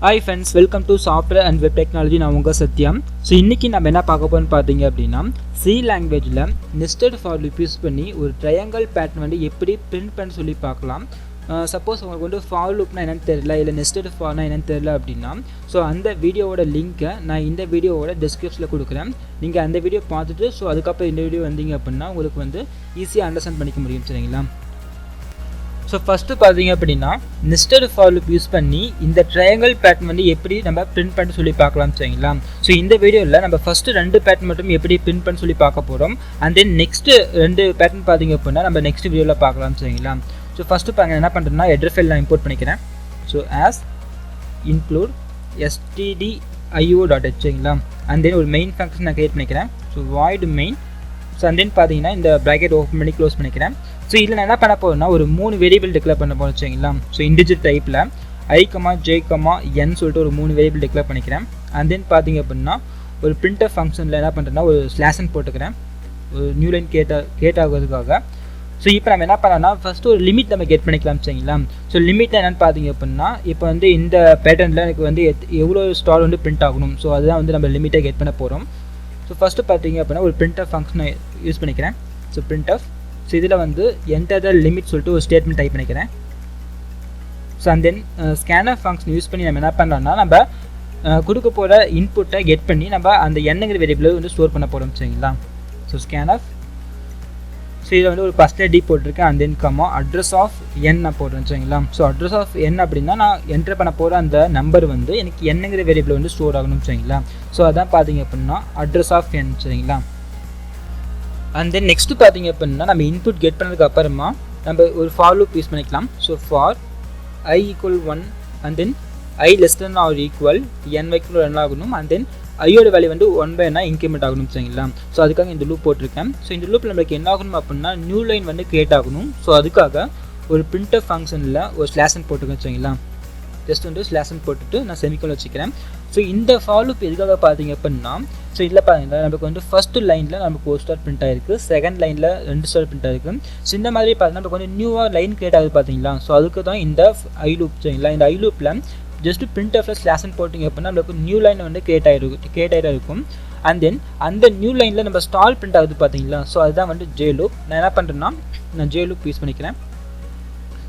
Hi friends, welcome to Software and Web Technology. நான் உங்க சத்யம். So இன்றைக்கி நம்ம என்ன பார்க்க போகிறோம்னு பார்த்தீங்க அப்படின்னா C லாங்குவேஜில் நெஸ்டட் ஃபார் லூப் யூஸ் பண்ணி ஒரு ட்ரையாங்கிள் பேட்டர்ன் வந்து எப்படி பிரிண்ட் பண்ண சொல்லி பார்க்கலாம். சப்போஸ் உங்களுக்கு வந்து ஃபார் லூப்னா என்னென்னு தெரியல, இல்லை நெஸ்டட் ஃபார்னா என்னென்னு தெரியல அப்படின்னா ஸோ அந்த வீடியோவோட லிங்க்கை நான் இந்த வீடியோவோட டிஸ்கிரிப்ஷனில் கொடுக்குறேன். நீங்கள் அந்த வீடியோ பார்த்துட்டு ஸோ அதுக்கப்புறம் இந்த வீடியோ வந்தீங்க அப்படின்னா உங்களுக்கு வந்து ஈஸியாக அண்டர்ஸ்டாண்ட் பண்ணிக்க முடியும். சரிங்களா? ஸோ ஃபஸ்ட்டு பார்த்தீங்க அப்படின்னா நெஸ்டட் ஃபார் லூப் யூஸ் பண்ணி இந்த ட்ரையாங்கிள் பேட்டர்ன் வந்து எப்படி நம்ம பிரிண்ட் பண்ணி சொல்லி பார்க்கலாம். சரிங்களா? ஸோ இந்த வீடியோவில் நம்ம ஃபஸ்ட்டு 2 பேட்டர்ன் மட்டும் எப்படி பிரிண்ட் பண்ணி சொல்லி பார்க்க போகிறோம். அண்ட் தென் நெக்ஸ்ட்டு 2 பேட்டர்ன் பார்த்தீங்க அப்படின்னா நம்ம நெக்ஸ்ட் வீடியோவில் பார்க்கலாம். சரிங்களா? ஸோ ஃபஸ்ட்டு பாருங்க என்ன பண்ணுறேன்னா ஹெடர் ஃபைல் நான் இம்போர்ட் பண்ணிக்கிறேன். So as include stdio.h. சரிங்களா? அண்ட் தென் ஒரு மெயின் ஃபங்க்ஷன் நான் கிரியேட் பண்ணிக்கிறேன். So void main. So and then பார்த்தீங்கன்னா இந்த ப்ராக்கெட் ஓப்பன் பண்ணி க்ளோஸ் பண்ணிக்கிறேன். ஸோ இதில் நான் என்ன பண்ண போகிறேன்னா ஒரு 3 வேரியபிள் டிக்ளேர் பண்ண போகிறேன். சரிங்களா? ஸோ இன்டிஜர் டைப்பில் i, j, n சொல்லிட்டு ஒரு 3 வேரியபிள் டிக்ளேர் பண்ணிக்கிறேன். அண்ட் தென் பார்த்தீங்க அப்படின்னா ஒரு பிரிண்டர் ஃபங்க்ஷனில் என்ன பண்ணுறேன்னா ஒரு ஸ்லாஷன் போட்டுக்கிறேன், ஒரு நியூ லைன் கேட் ஆகுறதுக்காக. ஸோ இப்போ நம்ம என்ன பண்ணோம்னா ஃபஸ்ட்டு ஒரு லிமிட் நம்ம கெட் பண்ணிக்கலாம். சரிங்களா? ஸோ லிமிட் என்னென்னு பார்த்தீங்க அப்படின்னா இப்போ வந்து இந்த பேட்டர்னில் எனக்கு வந்து எவ்வளோ ஸ்டார் வந்து பிரிண்ட் ஆகணும். ஸோ அதுதான் வந்து நம்ம லிமிட்டை கெட் பண்ண போகிறோம். ஸோ ஃபஸ்ட்டு பார்த்தீங்க அப்படின்னா ஒரு பிரிண்டர் ஃபங்க்ஷனை யூஸ் பண்ணிக்கிறேன். So printer. ஸோ இதில் வந்து என்டர் த லிமிட் சொல்லிட்டு ஒரு ஸ்டேட்மெண்ட் டைப் பண்ணிக்கிறேன். So and then scanner function use பண்ணி நம்ம என்ன பண்ணுறோம்னா நம்ம கொடுக்க போகிற இன்புட்டை கெட் பண்ணி நம்ம அந்த எண்ணுங்கிற வேரியபிளை வந்து ஸ்டோர் பண்ண போகிறோம். சரிங்களா? So scanner. ஸோ இதில் வந்து ஒரு பர்சன்டேஜ் டி போட்டிருக்கேன். And then address of n நான் போடுறேன். சரிங்களா? ஸோ அட்ரஸ் ஆஃப் என் அப்படின்னா நான் என்டர் பண்ண போகிற அந்த நம்பர் வந்து எனக்கு என்னங்கிற வேரியபிள் வந்து ஸ்டோர் ஆகணும். சரிங்களா? ஸோ அதான் பார்த்தீங்க அப்படின்னா அட்ரஸ் ஆஃப் என். சரிங்களா? அண்ட் தென் நெக்ஸ்ட்டு பார்த்தீங்க அப்படின்னா நம்ம இன்புட் கெட் பண்ணதுக்கு அப்புறமா நம்ம ஒரு ஃபார் லூப் யூஸ் பண்ணிக்கலாம். So for i = 1 and then i <= n வரைக்கும் ரன் ஆகணும். அண்ட் தென் ஐயோட வேல்யூ வந்து 1/n இன்க்ரிமெண்ட் ஆகணும். சரிங்களா? ஸோ அதுக்காக இந்த லூப் போட்டிருக்கேன். ஸோ இந்த லூப்பில் நம்மளுக்கு என்ன ஆகணும் அப்படின்னா நியூ லைன் வந்து கிரியேட் ஆகணும். ஸோ அதுக்காக ஒரு பிரிண்டர் ஃபங்க்ஷனில் ஒரு ஸ்லாஷன் போட்டுருக்கேன். சரிங்களா? ஜஸ்ட் வந்து ஸ்லாஷன் போட்டுட்டு நான் செமிக்கோல் வச்சுக்கிறேன். ஸோ இந்த ஃபார் லூப் எதுக்காக பார்த்தீங்க அப்படின்னா ஸோ இதில் பார்த்தீங்கன்னா நமக்கு வந்து ஃபஸ்ட்டு லைனில் நமக்கு ஒரு ஸ்டார் பிரிண்ட் ஆகிருக்கு, செகண்ட் லைனில் 2 ஸ்டார் பிரிண்ட் ஆகிருக்கு. ஸோ இந்த மாதிரி பார்த்தீங்கன்னா நமக்கு வந்து நியூவாக லைன் கிரியேட் ஆகுது பார்த்தீங்களா? ஸோ அதுக்கு தான் இந்த ஐ லூப். சரிங்களா? இந்த ஐ லூப்பில் ஜஸ்ட் பிரிண்ட் ஆஃப்ல ஸ்லாஷன் போட்டிங்க அப்படின்னா நம்மளுக்கு நியூ லைன் வந்து கிரியேட் ஆகிட்டு இருக்கும். அண்ட் தென் அந்த நியூ லைனில் நம்ம ஸ்டார் பிரிண்ட் ஆகுது பார்த்தீங்களா? ஸோ அதுதான் வந்து ஜே லூப். நான் என்ன பண்ணுறேன்னா நான் ஜே லூப் யூஸ் பண்ணிக்கிறேன்.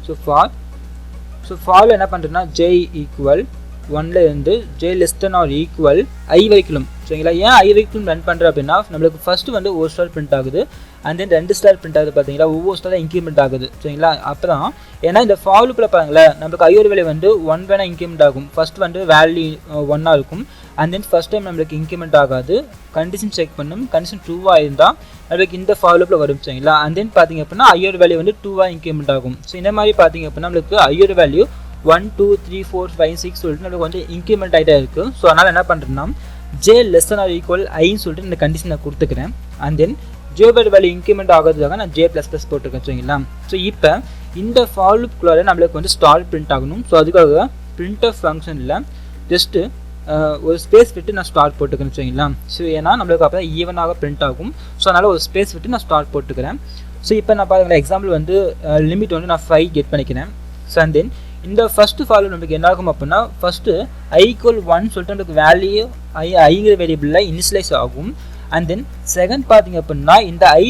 ஸோ ஃபாரில் என்ன பண்ணுறேன்னா j = 1ல இருந்து j <= i வரைக்கும். சரிங்களா? ஏன் i வரைக்கும் ரன் பண்ணுறேன் அப்படின்னா நம்மளுக்கு ஃபஸ்ட்டு வந்து ஒரு ஸ்டார் பிரிண்ட் ஆகுது. அண்ட் தென் 2 ஸ்டார் பிரிண்ட் ஆகுது பார்த்தீங்களா? ஒவ்வொரு ஸ்டாராக இன்க்ரிமெண்ட் ஆகுது. சரிங்களா? அப்புறம் ஏன்னா இந்த ஃபார் லூப்பில் பாருங்களேன் நம்மளுக்கு ஐயோட வேல்யூ வந்து 1/n இன்க்ரிமெண்ட் ஆகும். ஃபஸ்ட்டு வந்து வேல்யூ 1ஆக இருக்கும். அண்ட் தென் ஃபஸ்ட் டைம் நம்மளுக்கு இன்க்ரிமெண்ட் ஆகாது. கண்டிஷன் செக் பண்ணும். கண்டிஷன் ட்ரூவாக இருந்தால் நம்மளுக்கு இந்த ஃபார் லூப்பில் வரும். சரிங்களா? அண்ட் தென் பார்த்தீங்க அப்படின்னா ஐயோட வேல்யூ வந்து 2ஆக இன்க்ரிமெண்ட் ஆகும். ஸோ இந்த மாதிரி பார்த்தீங்க அப்படின்னா நம்மளுக்கு ஐயோட வேல்யூ 1 2 3 4 5 6 சொல்லிட்டு நம்மளுக்கு வந்து இன்க்ரிமெண்ட் ஆகிட்டே இருக்குது. ஸோ அதனால் என்ன பண்ணுறேன்னா j <= iன்னு சொல்லிட்டு இந்த கண்டிஷன் நான் கொடுத்துக்கிறேன். அண்ட் தென் ஜோபோட வேல்யூ இன்க்ரிமெண்ட் ஆகிறதுக்காக நான் j++ போட்டிருக்கேன். சரிங்களா? ஸோ இப்போ இந்த ஃபார் லூப்குள்ளார நம்மளுக்கு வந்து ஸ்டார் பிரிண்ட் ஆகணும். ஸோ அதுக்காக பிரிண்டர் ஃபங்க்ஷனில் ஜஸ்ட்டு ஒரு ஸ்பேஸ் விட்டு நான் ஸ்டார் போட்டுக்கிறேன். சரிங்களா? ஸோ ஏன்னா நம்மளுக்கு அப்போ தான் ஈவனாக பிரிண்ட் ஆகும். ஸோ அதனால் ஒரு ஸ்பேஸ் விட்டு நான் ஸ்டார் போட்டுக்கிறேன். ஸோ இப்போ நான் பாருங்களேன் எக்ஸாம்பிள் வந்து லிமிட் வந்து நான் 5 கெட் பண்ணிக்கிறேன். ஸோ அண்ட் தென் இந்த ஃபஸ்ட்டு ஃபார் லூப் நமக்கு என்ன ஆகும் அப்படின்னா ஃபஸ்ட்டு i = 1 சொல்லிட்டு நமக்கு வேல்யூ ஐங்கிற வேரியபிளில் இனிஷியலைஸ் ஆகும். அண்ட் தென் செகண்ட் பார்த்தீங்க அப்படின்னா இந்த i++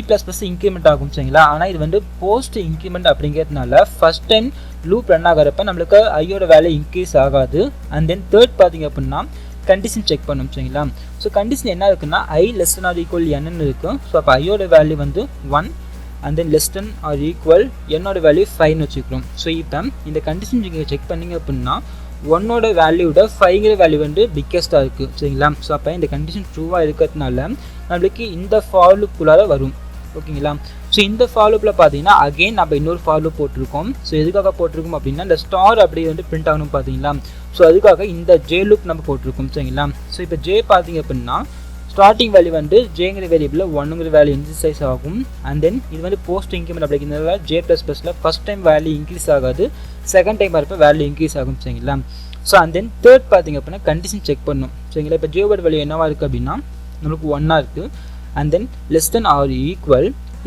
இன்க்ரிமெண்ட் ஆகும். சரிங்களா? ஆனால் இது வந்து போஸ்ட் இன்க்ரிமெண்ட் அப்படிங்கிறதுனால ஃபஸ்ட் டைம் லூப் ரன் ஆகிறப்ப நம்மளுக்கு ஐயோட வேல்யூ இன்க்ரீஸ் ஆகாது. அண்ட் தென் தேர்ட் பார்த்தீங்க அப்படின்னா கண்டிஷன் செக் பண்ணும். சரிங்களா? ஸோ கண்டிஷன் என்ன இருக்குன்னா i <= n இருக்கும். ஸோ அப்போ ஐயோட வேல்யூ வந்து 1 அண்ட் தென் <= என்னோட வேல்யூ 5ன்னு வச்சுக்கிறோம். ஸோ இப்போ இந்த கண்டிஷன் நீங்கள் செக் பண்ணிங்க அப்படின்னா 1ஓட வேல்யூட 5ங்கிற வேல்யூ வந்து பிக்கஸ்ட்டாக இருக்குது. சரிங்களா? ஸோ அப்போ இந்த கண்டிஷன் ட்ரூவாக இருக்கிறதுனால நம்மளுக்கு இந்த ஃபார் லூப்புக்குள்ளார வரும். ஓகேங்களா? ஸோ இந்த ஃபார் லூப்பில் பார்த்தீங்கன்னா அகெயின் நம்ம இன்னொரு ஃபார் லூப் போட்டிருக்கோம். ஸோ எதுக்காக போட்டிருக்கோம் அப்படின்னா இந்த ஸ்டார் அப்படி வந்து பிரிண்ட் ஆகணும் பார்த்தீங்களா? ஸோ அதுக்காக இந்த ஜே லூப் நம்ம போட்டிருக்கோம். சரிங்களா? ஸோ இப்போ ஜே பார்த்தீங்க அப்படின்னா ஸ்டார்டிங் வேல்யூ வந்து ஜேங்கிற வேரியபிளில் 1ங்கிற வேல்யூ இன்க்ரீஸ் ஆகும். அண்ட் தென் இது வந்து போஸ்ட் இன்க்ரிமெண்ட் அப்படிங்கிறதுனால j++ல ஃபஸ்ட் டைம் வேல்யூ இன்க்ரீஸ் ஆகாது, செகண்ட் டைம் வரப்போ வேல்யூ இன்க்ரீஸ் ஆகும். சரிங்களா? ஸோ அண்ட் தென் தேர்ட் பார்த்தீங்க அப்படின்னா கண்டிஷன் செக் பண்ணும். சரிங்களா? இப்போ ஜேவோட வேல்யூ என்னவா இருக்குது அப்படின்னா நம்மளுக்கு 1ஆக இருக்குது. அண்ட் தென்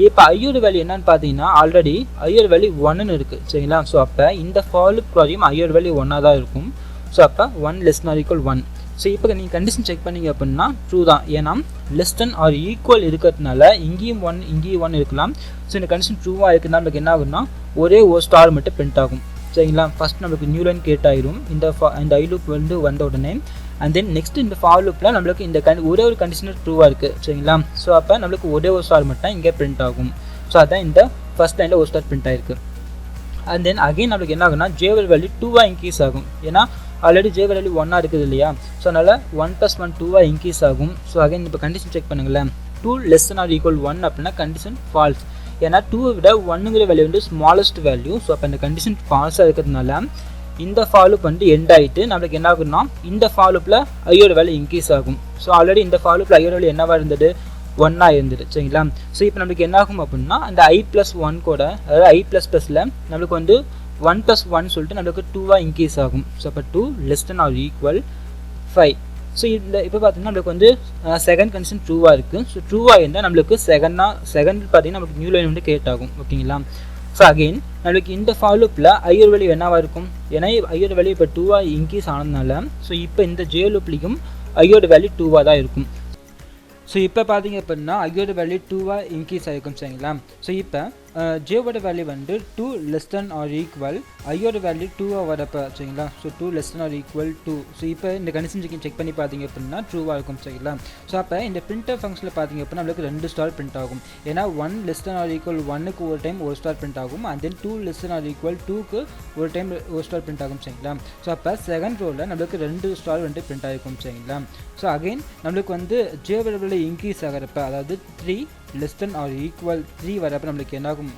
<= இப்போ ஐயோட வேல்யூ என்னன்னு பார்த்தீங்கன்னா ஆல்ரெடி ஐயோட வேல்யூ 1ன்னு இருக்குது. சரிங்களா? ஸோ அப்போ இந்த ஃபார் லூப் ஐயோட வேல்யூ 1ஆக தான் இருக்கும். ஸோ அப்போ 1 less than or equal 1. So இப்போ நீங்கள் கண்டிஷன் செக் பண்ணிங்க அப்படின்னா ட்ரூ தான், ஏன்னா லெஸ் தென் ஆர் ஈக்குவல் இருக்கிறதுனால இங்கேயும் 1 இங்கேயும் 1 இருக்கலாம். ஸோ இந்த கண்டிஷன் ட்ரூவாக இருக்குன்னா நமக்கு என்ன ஆகும்னா ஒரே ஒரு ஸ்டார் மட்டும் பிரிண்ட் ஆகும். சரிங்களா, ஃபஸ்ட் நமக்கு நியூ லைன் கிரியேட் ஆகிடும் இந்த ஐ லூப் வந்து வந்த உடனே. அண்ட் தென் நெக்ஸ்ட் இந்த ஃபார் லூப்பில் நம்மளுக்கு இந்த ஒரே ஒரு கண்டிஷனர் ட்ரூவாக இருக்குது. சரிங்களா, ஸோ அப்போ நம்மளுக்கு ஒரே ஒரு ஸ்டார் மட்டும் இங்கே பிரிண்ட் ஆகும். ஸோ அதான் இந்த ஃபஸ்ட் லைனில் ஒரு ஸ்டார் பிரிண்ட் ஆகிருக்கு. அண்ட் தென் அகைன் நம்மளுக்கு என்ன ஆகும்னா ஜேவல் வேல்யூ 2 இன்க்ரீஸ் ஆகும், ஏன்னா ஆல்ரெடி ஜே வேல்யூ 1 இருக்குது இல்லையா. ஸோ அதனால் 1 + 1 2 இன்க்ரீஸ் ஆகும். ஸோ அகைன் இப்போ கண்டிஷன் செக் பண்ணுங்களேன், 2 less than or equal 1 அப்படின்னா கண்டிஷன் ஃபால்ஸ், ஏன்னா 2 விட 1ங்கிற வேல்யூ வந்து ஸ்மாலஸ்ட் வேல்யூ. ஸோ அப்போ இந்த கண்டிஷன் ஃபால்ஸாக இருக்கிறதுனால இந்த ஃபாலூப் வந்து எண்ட் ஆகிட்டு நம்மளுக்கு என்ன ஆகும்னா இந்த ஃபாலூப்பில் ஐயோட வேல்யூ இன்க்ரீஸ் ஆகும். ஸோ ஆல்ரெடி இந்த ஃபாலூப்பில் ஐயோட வேல்யூ என்னவாக இருந்தது, 1 இருந்தது. சரிங்களா, ஸோ இப்போ நம்மளுக்கு என்ன ஆகும் அப்படின்னா அந்த i+1 கூட, அதாவது i++ல் நம்மளுக்கு வந்து 1 + 1 சொல்லிட்டு நம்மளுக்கு 2 இன்க்ரீஸ் ஆகும். ஸோ அப்போ 2 less than or equal 5. So இந்த இப்போ பார்த்தீங்கன்னா நம்மளுக்கு வந்து செகண்ட் கண்டிஷன் ட்ரூவாக இருக்குது. ஸோ ட்ரூவாக இருந்தால் நம்மளுக்கு செகண்ட் பார்த்தீங்கன்னா நம்மளுக்கு நியூ லைன் வந்து கிரியேட் ஆகும். ஓகேங்களா, ஸோ அகெயின் நம்மளுக்கு இந்த ஃபாலூப்பில் ஐயோட வேல்யூ என்னவாக இருக்கும், ஏன்னா ஐயோட வேல்யூ இப்போ 2 இன்க்ரீஸ் ஆனதுனால ஸோ இப்போ இந்த ஜே லூப்லேயும் ஐயோட வேல்யூ 2 தான் இருக்கும். ஸோ இப்போ பார்த்தீங்க அப்படின்னா ஐயோட வேல்யூ 2 இன்க்ரீஸ் ஆகிருக்கும். சரிங்களா, ஸோ இப்போ ஜேவோட வேல்யூ வந்து 2 less than or equal ஐயோட வேல்யூ 2 வரப்போ. சரிங்களா, so 2 less than or equal 2. So இப்போ இந்த கண்டிஷன் செக் பண்ணி பார்த்தீங்க அப்படின்னா ட்ரூவாக இருக்கும். சரிங்களா, ஸோ அப்போ இந்த பிரிண்டர் ஃபங்க்ஷனில் பார்த்தீங்க அப்படின்னா நம்மளுக்கு 2 ஸ்டார் பிரிண்ட் ஆகும், ஏன்னா 1 less than or equal 1க்கு ஒரு டைம் ஒரு ஸ்டார் பிரிண்ட் ஆகும், and then 2 less than or equal 2க்கு ஒரு டைம் ஒரு ஸ்டார் பிரிண்ட் ஆகும். சரிங்களா, ஸோ அப்போ செகண்ட் ரோவில் நம்மளுக்கு 2 ஸ்டார் வந்து பிரிண்ட் ஆகிருக்கும். சரிங்களா, ஸோ அகெயின் நம்மளுக்கு வந்து ஜேவோட வேல்யூ இன்க்ரீஸ் ஆகிறப்ப, அதாவது 3 less than or equal 3 வரப்போ நம்மளுக்கு என்ன ஆகும்,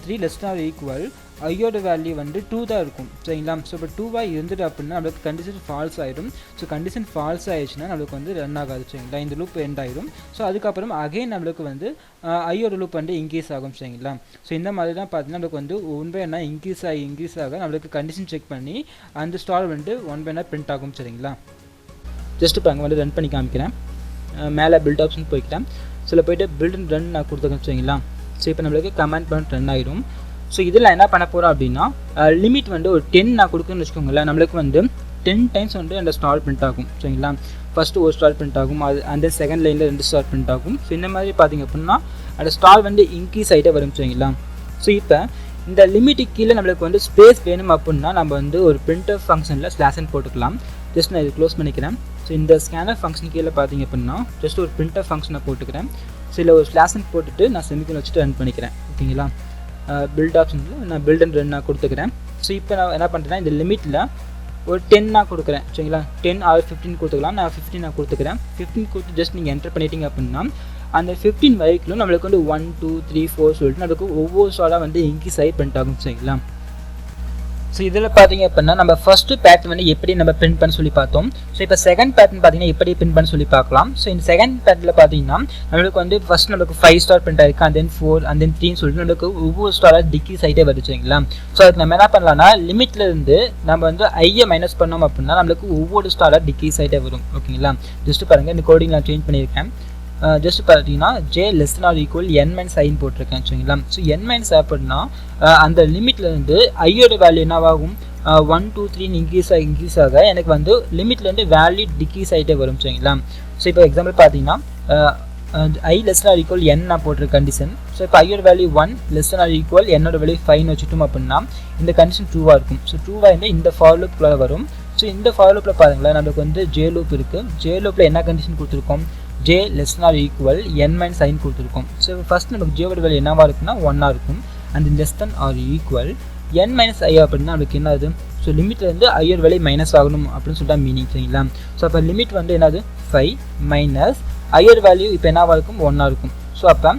3 less than or equal ஐயோட வேல்யூ வந்து 2 தான் இருக்கும். சரிங்களா, ஸோ இப்போ 2 இருந்துட்டு அப்படின்னா நம்மளுக்கு கண்டிஷன் ஃபால்ஸ் ஆகிடும். ஸோ கண்டிஷன் ஃபால்ஸ் ஆகிடுச்சுன்னா நம்மளுக்கு வந்து ரன் ஆகாது. சரிங்களா, இந்த லூப் எண்ட் ஆகிடும். ஸோ அதுக்கப்புறம் அகைன் நம்மளுக்கு வந்து ஐயோட லூப் வந்து இன்க்ரீஸ் ஆகும். சரிங்களா, ஸோ இந்த மாதிரி தான் பார்த்தீங்கன்னா நம்மளுக்கு வந்து 1 by n இன்க்ரீஸ் ஆக நம்மளுக்கு கண்டிஷன் செக் பண்ணி அந்த ஸ்டார் வந்து 1 by n பிரிண்ட் ஆகும். சரிங்களா, ஜஸ்ட் இப்போ அங்கே வந்து ரன் பண்ணி காமிக்கிறேன். மேலே பில்ட் ஆப்ஷன் போய்க்கிறேன். சில போய்ட்டு பில்ட் அண்ட் ரன் நான் கொடுத்துருக்கேன். சரிங்களா, ஸோ இப்போ நம்மளுக்கு கமெண்ட் பண்ணி ரன் ஆகிடும். ஸோ இதில் என்ன பண்ண போகிறோம் அப்படின்னா லிமிட் வந்து ஒரு 10 நான் கொடுக்குன்னு வச்சுக்கோங்களேன், நம்மளுக்கு வந்து 10 டைம்ஸ் வந்து அந்த ஸ்டார் பிரிண்ட் ஆகும். சரிங்களா, ஃபஸ்ட்டு ஒரு ஸ்டார் பிரிண்ட் ஆகும், அது அந்த செகண்ட் லைனில் 2 ஸ்டார் பிரிண்ட் ஆகும். ஸோ இந்த மாதிரி பார்த்திங்க அப்படின்னா அந்த ஸ்டார் வந்து இன்க்ரீஸ் ஆகிட்டே வரும். சரிங்களா, ஸோ இப்போ இந்த லிமிட்டுக்கு கீழே நம்மளுக்கு வந்து ஸ்பேஸ் வேணும் அப்படின்னா நம்ம வந்து ஒரு பிரிண்டர் ஃபங்க்ஷனில் ஸ்லாஷன் போட்டுக்கலாம். ஜஸ்ட் நான் இது க்ளோஸ் பண்ணிக்கிறேன். ஸோ இந்த ஸ்கேனர் ஃபங்க்ஷன் கீழே பார்த்தீங்க அப்படின்னா ஜஸ்ட் ஒரு பிரிண்டர் ஃபங்க்ஷனை போட்டுக்கிறேன். ஸோ இதில் ஒரு ஸ்லாஷன் போட்டுட்டு நான் செமிக்கன் வச்சுட்டு ரன் பண்ணிக்கிறேன். ஓகேங்களா, பில்ட் ஆப்ஷனில் நான் பில்ட் அண்ட் ரன் நான் கொடுத்துக்கிறேன். ஸோ இப்போ நான் என்ன பண்ணுறேன்னா இந்த லிமிட்டில் ஒரு 10 நான் கொடுக்குறேன். சரிங்களா, 10 or 15 கொடுத்துக்கலாம். நான் 15 நான் கொடுத்துக்கிறேன். 15 கொடுத்து ஜஸ்ட் நீங்கள் என்டர் பண்ணிட்டீங்க அப்படின்னா அந்த 15 வரைக்கும் நம்மளுக்கு வந்து 1 2 3 4 சொல்லிட்டு நம்மளுக்கு ஒவ்வொரு ஸ்டாராக வந்து இன்க்ரீஸ் ஆகி பிரிண்ட் ஆகும். சரிங்களா, ஸோ இதில் பார்த்தீங்க அப்படின்னா நம்ம ஃபஸ்ட்டு பேட்டர்ன் வந்து எப்படி நம்ம பிரிண்ட் பண்ண சொல்லி பார்த்தோம். ஸோ இப்போ செகண்ட் பேட்டர்ன் பார்த்தீங்கன்னா எப்படி பிரிண்ட் பண்ண சொல்லி பார்க்கலாம். ஸோ இந்த செகண்ட் பேட்டர்னில் பார்த்தீங்கன்னா நம்மளுக்கு வந்து ஃபஸ்ட் நம்மளுக்கு 5 ஸ்டார் பிரிண்ட் ஆயிருக்கு, அண்ட் தென் 4 அண்ட் தென் 3 சொல்லிட்டு நம்மளுக்கு ஒவ்வொரு ஸ்டாராக டிக்ரீஸ் ஆகிட்டே வருது. சரிங்களா, ஸோ அதுக்கு நம்ம என்ன பண்ணலாம்னா லிமிட்ல இருந்து நம்ம வந்து ஐயை மைனஸ் பண்ணோம் அப்படின்னா நம்மளுக்கு ஒவ்வொரு ஸ்டாராக டிக்ரீஸ் ஆகிட்டே வரும். ஓகேங்களா, ஜஸ்ட் பாருங்கள் இந்த கோடிங் நான் சேஞ்ச் பண்ணியிருக்கேன். ஜஸ்ட் பார்த்தீங்கன்னா J less than or equal n - i போட்டிருக்கேன். சரிங்களா, ஸோ n - அப்படின்னா அந்த லிமிட்லேருந்து ஐயோட வேல்யூ என்னவாகும், 1 2 3 இன்க்ரீஸ் ஆக எனக்கு வந்து லிமிட்லேருந்து வேல்யூ டிக்ரீஸ் ஆகிட்டே வரும். சரிங்களா, ஸோ இப்போ எக்ஸாம்பிள் பார்த்தீங்கன்னா i less than or equal n நான் போட்டிருக்க கண்டிஷன். ஸோ இப்போ ஐயோட value 1 less than or equal என்னோட வேல்யூ 5 வச்சுட்டோம் அப்படின்னா இந்த கண்டிஷன் ட்ரூவாக இருக்கும். ஸோ ட்ரூவாக இருந்தால் இந்த ஃபார் லூப்குள்ளே வரும். ஸோ இந்த ஃபார் லூப்பில் பாருங்களேன் நம்மளுக்கு வந்து ஜே லூப் இருக்குது. ஜே லூப்பில் என்ன கண்டிஷன் கொடுத்துருக்கோம், j less than or equal n - i கொடுத்துருக்கோம். ஸோ ஃபஸ்ட் நமக்கு ஜேவோட வேல்யூ என்னவாக இருக்குன்னா 1 இருக்கும், and less than or equal n - i அப்படின்னா நம்மளுக்கு என்னது, ஸோ லிமிட்லேருந்து ஐயோட வேல்யூ மைனஸ் ஆகணும் அப்படின்னு சொல்லிட்டு மீனிங். சரிங்களா, ஸோ அப்போ லிமிட் வந்து என்னது 5 மைனஸ் ஐயோட வேல்யூ இப்போ என்னவாக இருக்கும் 1 இருக்கும். ஸோ அப்போ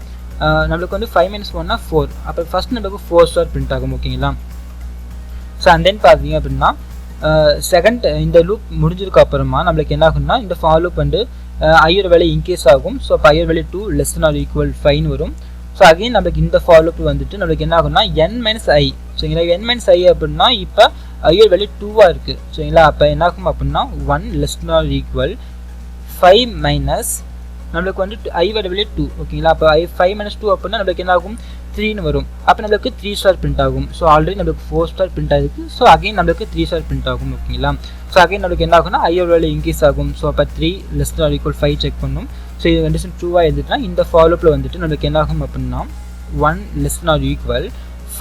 நம்மளுக்கு வந்து 5 - 1 4. அப்போ ஃபஸ்ட் நம்மளுக்கு 4 ஸ்டார் பிரிண்ட் ஆகும். ஓகேங்களா, ஸோ அண்ட் தென் பார்த்தீங்க அப்படின்னா செகண்ட் இந்த லூப் முடிஞ்சதுக்கு அப்புறமா நம்மளுக்கு என்ன ஆகும்னா இந்த ஃபார் லூப் வந்து ஐயோட வேல்யூ இன்க்ரீஸ் ஆகும். ஸோ அப்போ ஐயோட value 2 less than or equal 5 வரும். ஸோ அகைன் நம்மளுக்கு இந்த ஃபார் லூப் வந்துட்டு நம்மளுக்கு என்ன ஆகும்னா n - i. சரிங்களா, n - i அப்படின்னா இப்போ ஐயோட வேல்யூ 2 இருக்குது. சரிங்களா, அப்போ என்ன ஆகும் அப்படின்னா 1 less than or equal 5 minus நம்மளுக்கு வந்து ஐயோட வேல்யூ 2. ஓகேங்களா, அப்போ 5 - 2 அப்படின்னா நம்மளுக்கு என்ன ஆகும் 3ன்னு வரும். அப்போ நம்மளுக்கு 3 ஸ்டார் பிரிண்ட் ஆகும். ஸோ ஆல்ரெடி நம்மளுக்கு 4 ஸ்டார் பிரிண்ட் ஆகிருக்கு. ஸோ அகைன் நம்மளுக்கு 3 ஸ்டார் பிரிண்ட் ஆகும். ஓகேங்களா? ஸோ அகைன் நம்மளுக்கு என்ன ஆகும்னா ஐயோட வேல்யூ இன்க்ரீஸ் ஆகும். ஸோ அப்போ 3 <= 5 செக் பண்ணணும். ஸோ இது கண்டிஷன் ட்ரூவாக இருந்துச்சுன்னா இந்த ஃபாலோப்பில் வந்துட்டு நம்மளுக்கு என்ன ஆகும் அப்படின்னா 1 <=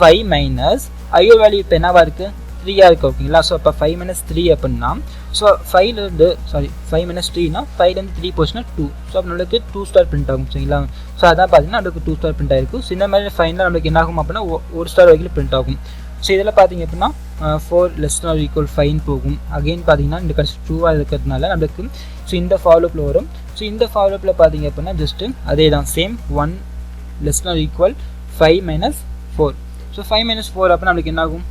5 மைனஸ் ஐயோ வேல்யூ இப்போ என்னவா இருக்குது 3 இருக்குது. ஓகேங்களா? ஸோ அப்போ 5 - 3 அப்படின்னா ஸோ 5 - 3னா 5 3 போச்சுன்னா 2. ஸோ அப்போ நம்மளுக்கு 2 ஸ்டார் பிரிண்ட் ஆகும். சரிங்களா? ஸோ அதான் பார்த்தீங்கன்னா நம்மளுக்கு 2 ஸ்டார் பிரிண்ட் ஆகிருக்கும். ஸோ இந்த மாதிரி ஃபைனலாக நம்மளுக்கு என்ன ஆகும் அப்படின்னா 1 ஸ்டார் வரைக்கும் பிரிண்ட் ஆகும். ஸோ இதில் பார்த்தீங்க அப்படின்னா 4 <= 5 போகும். அகெயின் பார்த்தீங்கன்னா இந்த கண்டிஷன் ட்ரூவாக இருக்கிறதுனால நம்மளுக்கு ஸோ இந்த ஃபாலோப்பில் வரும். ஸோ இந்த ஃபாலோப்பில் பார்த்தீங்க அப்படின்னா ஜஸ்ட்டு அதே தான் சேம் 1 <= 5 - 4. ஸோ 5 - 4 அப்போ நம்மளுக்கு என்ன ஆகும்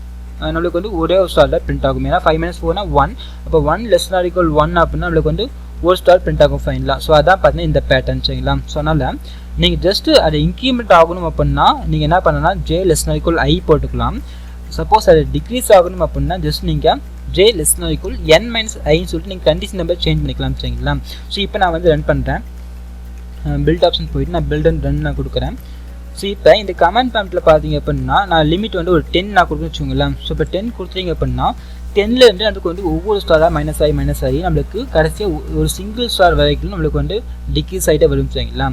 நம்மளுக்கு வந்து ஒரே ஒரு ஸ்டாரில் பிரிண்ட் ஆகும். ஏன்னா 5 - 4னா 1. அப்போ 1 <= 1 அப்படின்னா நம்மளுக்கு வந்து ஒரு ஸ்டார் பிரிண்ட் ஆகும் ஃபைனலாக. ஸோ அதான் பார்த்தீங்கன்னா இந்த பேட்டர்ன். சரிங்களா? ஸோ அதனால் நீங்கள் ஜஸ்ட்டு அது இன்க்ரிமெண்ட் ஆகணும் அப்படின்னா நீங்கள் என்ன பண்ணலாம் j <= I போட்டுக்கலாம். சப்போஸ் அது டிக்ரீஸ் ஆகணும் அப்படின்னா ஜஸ்ட் நீங்கள் j <= n - iன்னு சொல்லிட்டு நீங்கள் கண்டிஷன் நம்பர் சேஞ்ச் பண்ணிக்கலாம். சரிங்களா? ஸோ இப்போ நான் வந்து ரன் பண்ணுறேன். பில்ட் ஆப்ஷன் போயிட்டு நான் பில்ட் அண்ட் ரன் நான் கொடுக்குறேன். ஸோ இப்போ இந்த கமெண்ட் ப்ராம்ப்ட்டில் பார்த்தீங்க அப்படின்னா நான் லிமிட் வந்து ஒரு 10 நான் கொடுக்குன்னு வச்சுக்கோங்களேன். ஸோ இப்போ 10 கொடுத்தீங்க அப்படின்னா 10லேருந்து அதுக்கு வந்து ஒவ்வொரு ஸ்டாராக -i நம்மளுக்கு கடைசியாக ஒரு சிங்கிள் ஸ்டார் வரைக்கும் நம்மளுக்கு வந்து டிக்ரீஸ் ஆகிட்டே வரும். சரிங்களா?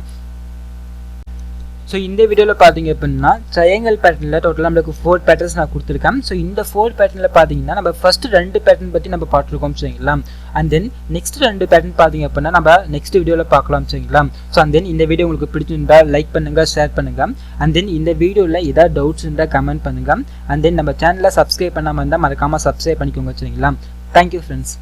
ஸோ இந்த வீடியோவில் பார்த்தீங்க அப்படின்னா ட்ரையாங்கிள் பேட்டர்னில் டோட்டலாக நம்மளுக்கு 4 பேட்டர்ன்ஸ் நான் கொடுத்துருக்கேன். ஸோ இந்த 4 பேட்டர்னில் பார்த்தீங்கன்னா நம்ம ஃபஸ்ட்டு 2 பேட்டர்ன் பற்றி நம்ம பார்த்துருக்கோம். சரிங்களா? அண்ட் தென் நெக்ஸ்ட் 2 பேட்டர்ன் பார்த்தீங்க அப்படின்னா நம்ம நெக்ஸ்ட் வீடியோவில் பார்க்கலாம். சரிங்களா? ஸோ அண்ட் தென் இந்த வீடியோ உங்களுக்கு பிடிச்சிருந்தா லைக் பண்ணுங்கள், ஷேர் பண்ணுங்கள். அண்ட் தென் இந்த வீடியோவில் ஏதாவது டவுட்ஸ் இருந்தால் கமெண்ட் பண்ணுங்கள். அண்ட் தென் நம்ம சேனலை சப்ஸ்கிரைப் பண்ணாமல் இருந்தால் மறக்காமல் சப்ஸ்கிரைப் பண்ணிக்கோங்க. சரிங்களா? Thank you friends.